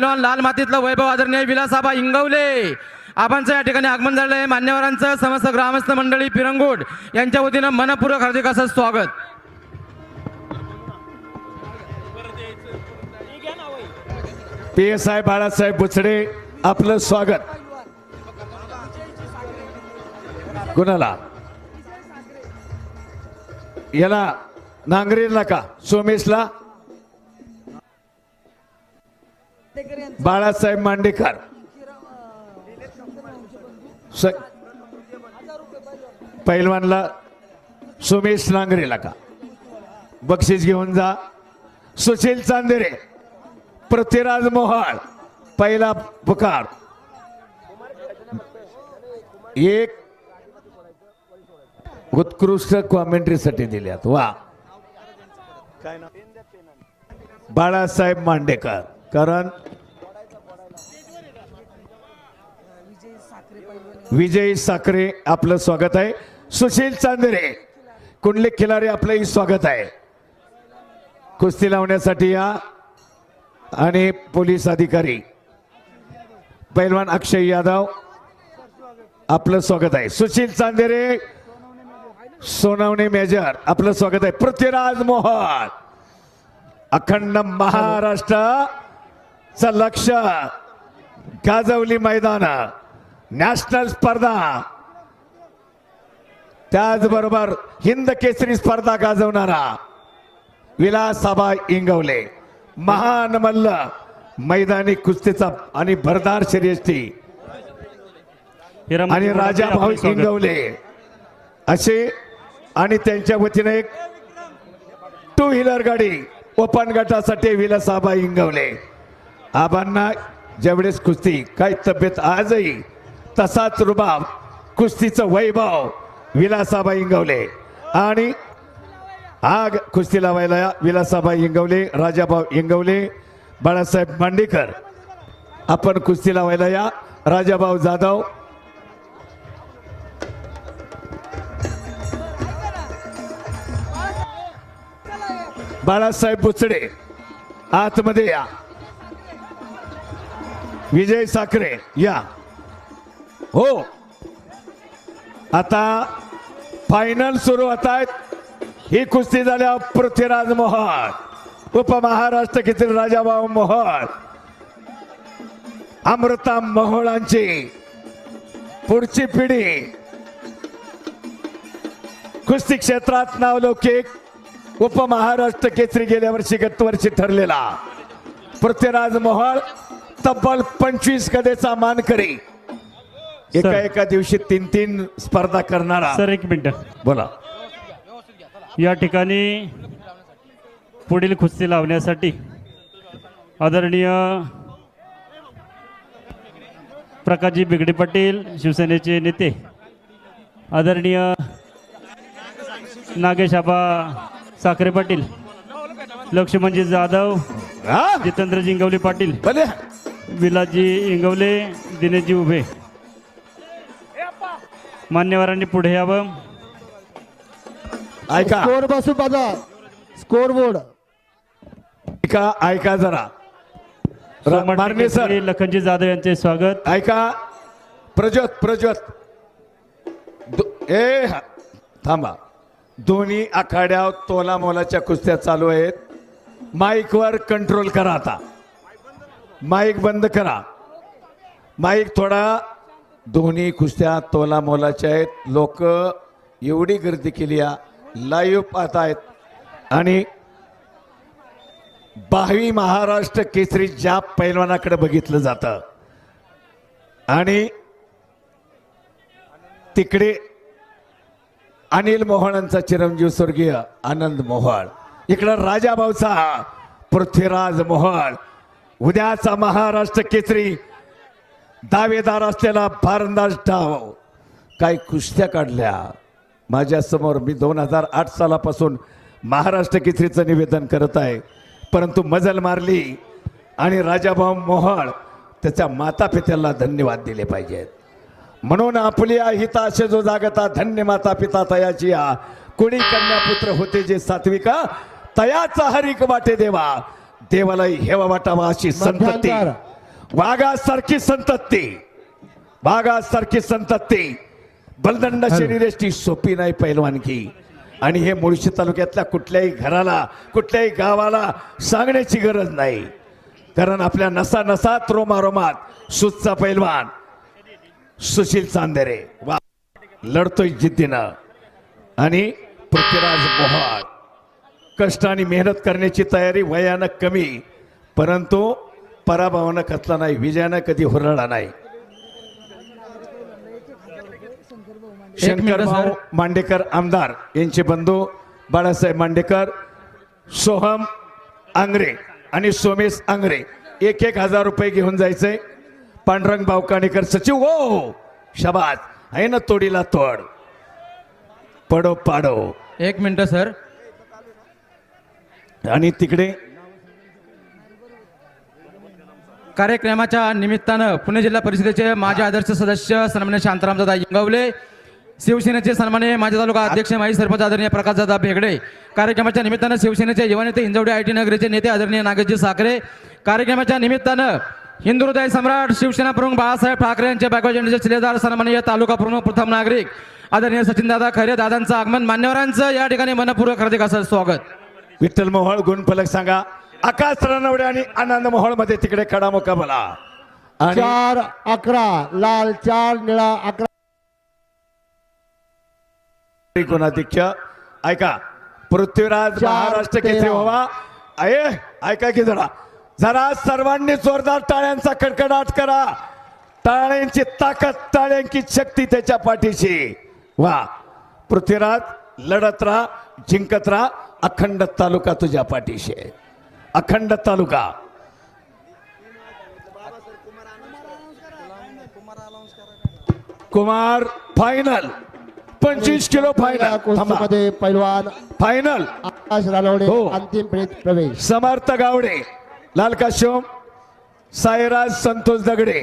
लाल मातीतलं वैभव आदरणीय विलासाबा इंगवले आबांचं या ठिकाणी आगमन झालं आहे। मान्यवरांचं समस्त ग्रामस्थ मंडळी पिरंगुट यांच्या वतीनं मनपूर्वक हार्दिक असं स्वागत। PSI बाळासाहेब बुचडे आपलं स्वागत। कुणाला याला नांगरेला का सोमेशला बाळासाहेब मांडेकर पैलवानला सोमेश नांगरेला का बक्षीस घेऊन जा। सुशील चांदेरे पृथ्वीराज मोहाळ पहिला पुकार एक उत्कृष्ट कॉमेंट्रीसाठी दिल्यात वा बाळासाहेब मांडेकर कारण विजय साखरे आपलं स्वागत आहे। सुशील चांदेरे कुंडली खिलारी आपलंही स्वागत आहे। कुस्ती लावण्यासाठी या आणि पोलीस अधिकारी पैलवान अक्षय यादव आपलं स्वागत आहे। सुशील चांदेरे सोनावणे मेजर आपलं स्वागत आहे। पृथ्वीराज मोहन अखंड महाराष्ट्राचं लक्ष गाजवली मैदान नॅशनल स्पर्धा त्याचबरोबर हिंद केसरी स्पर्धा गाजवणारा विलासाबा इंगवले महान मल्ल मैदानी कुस्तीचा आणि भरदार शर्यती आणि राजा भाऊ इंगवले असे आणि त्यांच्या वतीने एक 2 व्हीलर गाडी ओपन गटासाठी विलासाबा इंगवले आबांना ज्यावेळेस कुस्ती काय तब्येत आजही तसाच रुबाब कुस्तीचं वैभव विलासाबा इंगवले आणि आग कुस्ती लावायला विलासाबा इंगवले राजाभाऊ इंगवले बाळासाहेब मांडेकर आपण कुस्ती लावायला या। राजाभाऊ जाधव बाळासाहेब बुचडे आतमध्ये या। विजय साखरे या हो आता फायनल सुरू होत आहेत। ही कुस्ती झाल्या पृथ्वीराज मोहन उपमहाराष्ट्र केसरी राजाभाऊ मोहन अमृता मोहोळांची पुढची पिढी कुस्ती क्षेत्रात नावलौकिक उपमहाराष्ट्र केसरी गेल्या वर्षी गत वर्षी ठरलेला पृथ्वीराज मोहोळ तब्बल 25 गदेचा मानकरी एका दिवशी 3 स्पर्धा करणारा। सर एक मिनिट बोला। या ठिकाणी पुढील कुस्ती लावण्यासाठी आदरणीय प्रकाशजी बिगडे पाटील शिवसेनेचे नेते आदरणीय नागेश आबा साखरे पाटील लक्ष्मणजी जाधव जितेंद्रजी इंगवले पाटील विलासजी इंगवले दिनेशजी उभे मान्यवरांनी पुढे यावं। ऐका स्कोर बसू बघा स्कोर बोर्ड ऐका जरा मारणे सर लखनजी जाधव यांचे स्वागत। ऐका प्रज्योत थांबा दोन्ही आखाड्यात तोला मोलाच्या कुस्त्या चालू आहेत। माईक वर कंट्रोल करा आता माईक बंद करा माईक थोडा दोन्ही कुस्त्या तोला मोलाच्या आहेत। लोक एवढी गर्दी केली लाईव्ह पाहत आहेत आणि 22 महाराष्ट्र केसरी ज्या पैलवानाकडे बघितलं जातं आणि तिकडे अनिल मोहोळांचा चिरंजीव स्वर्गीय आनंद मोहोळ इकडे राजाभाऊचा पृथ्वीराज मोहोळ उद्याचा महाराष्ट्र केसरी दावेदार असलेला भारंदाज डाव काय कुस्त्या काढल्या माझ्या समोर। मी 2008 सालापासून महाराष्ट्र केसरीचं निवेदन करत आहे परंतु मजल मारली आणि राजाभाऊ मोहोळ त्याच्या माता पित्याला धन्यवाद दिले पाहिजेत। म्हणून आपल्या हिताशे जो जागता धन्य माता पिता तयाची कोणी कन्या पुत्र होते जे सात्विका तयाचा हरिक वाटे देवा देवालाही हेवा वाटावा अशी संतती वाघासारखी संतती, वाघासारखी संतती, बलदंड शरीरेष्टी सोपी नाही पैलवानकी. आणि हे मुळशी तालुक्यातल्या कुठल्याही घराला, कुठल्याही गावाला सांगण्याची गरज नाही, कारण आपल्या नसा नसात रोमारोमात सुच्चा पैलवान सुशील चांदेरे वा लढतोय जिद्दीनं. आणि पृथ्वीराज मोहोळ कष्ट आणि मेहनत करण्याची तयारी, वयानं कमी परंतु पराभवानं खचला नाही, विजयानं कधी हुरळला नाही. शंकरभाऊ मांडेकर आमदार यांचे बंधू बाळासाहेब मांडेकर, सोहम आंग्रे आणि सोमेश आंग्रे 1,000 रुपये घेऊन जायचे. पांडुरंग बावकाणेकर सचिव, हो शाबास, आहे ना तोडीला तोड, पडो पाडो. 1 मिनिट सर. आणि तिकडे कार्यक्रमाच्या निमित्तानं पुणे जिल्हा परिषदेचे माजी आदर्श सदस्य सन्मान्य शांतारामदादा इंगवले, शिवसेनेचे सन्मान्य माजी तालुका अध्यक्ष माजी सरपंच आदरणीय प्रकाशदादा भेगडे, कार्यक्रमाच्या निमित्तानं शिवसेनेचे युवा नेते हिंजवडी IT नगरीचे नेते आदरणीय नागेशजी साखरे, कार्यक्रमाच्या निमित्तानं हिंदू हृदय सम्राट शिवसेना प्रमुख बाळासाहेब ठाकरे यांचे बॅकवर्ड झेंडेचे शिलेदार सन्माननीय तालुका प्रमुख प्रथम नागरिक आदरणीय सचिनदादा खैरे दादांचं आगमन, मान्यवरांचं या ठिकाणी मनपूर्वक हार्दिक असं स्वागत. विठ्ठल मोहोळ गुणफलक सांगा. आकाश रणवडे आणि आनंद मोहोळ मध्ये तिकडे कडा मुकाबला. आणि 4-11 लाल 4 निळा 11. गुणाधिक्य ऐका, पृथ्वीराज 4-13 महाराष्ट्र केसरी व्हावा. ऐका की जरा जरा सर्वांनी जोरदार टाळ्यांचा कडकडाट करा. टाळ्यांची ताकद, टाळ्यांची शक्ती त्याच्या पाठीशी. वा पृथ्वीराज, लढत राहा, जिंकत राहा. अखंड तालुका तुझ्या पाठीशी आहे, अखंड तालुका. कुमार फायनल 25 किलो फायनल, कुस्तीमध्ये पैलवान फायनल आकाश रानवडे हो. अंतिम फेरीत प्रवेश. समर्थ गावडे, लाल काशोम, साईराज संतोष दगडे.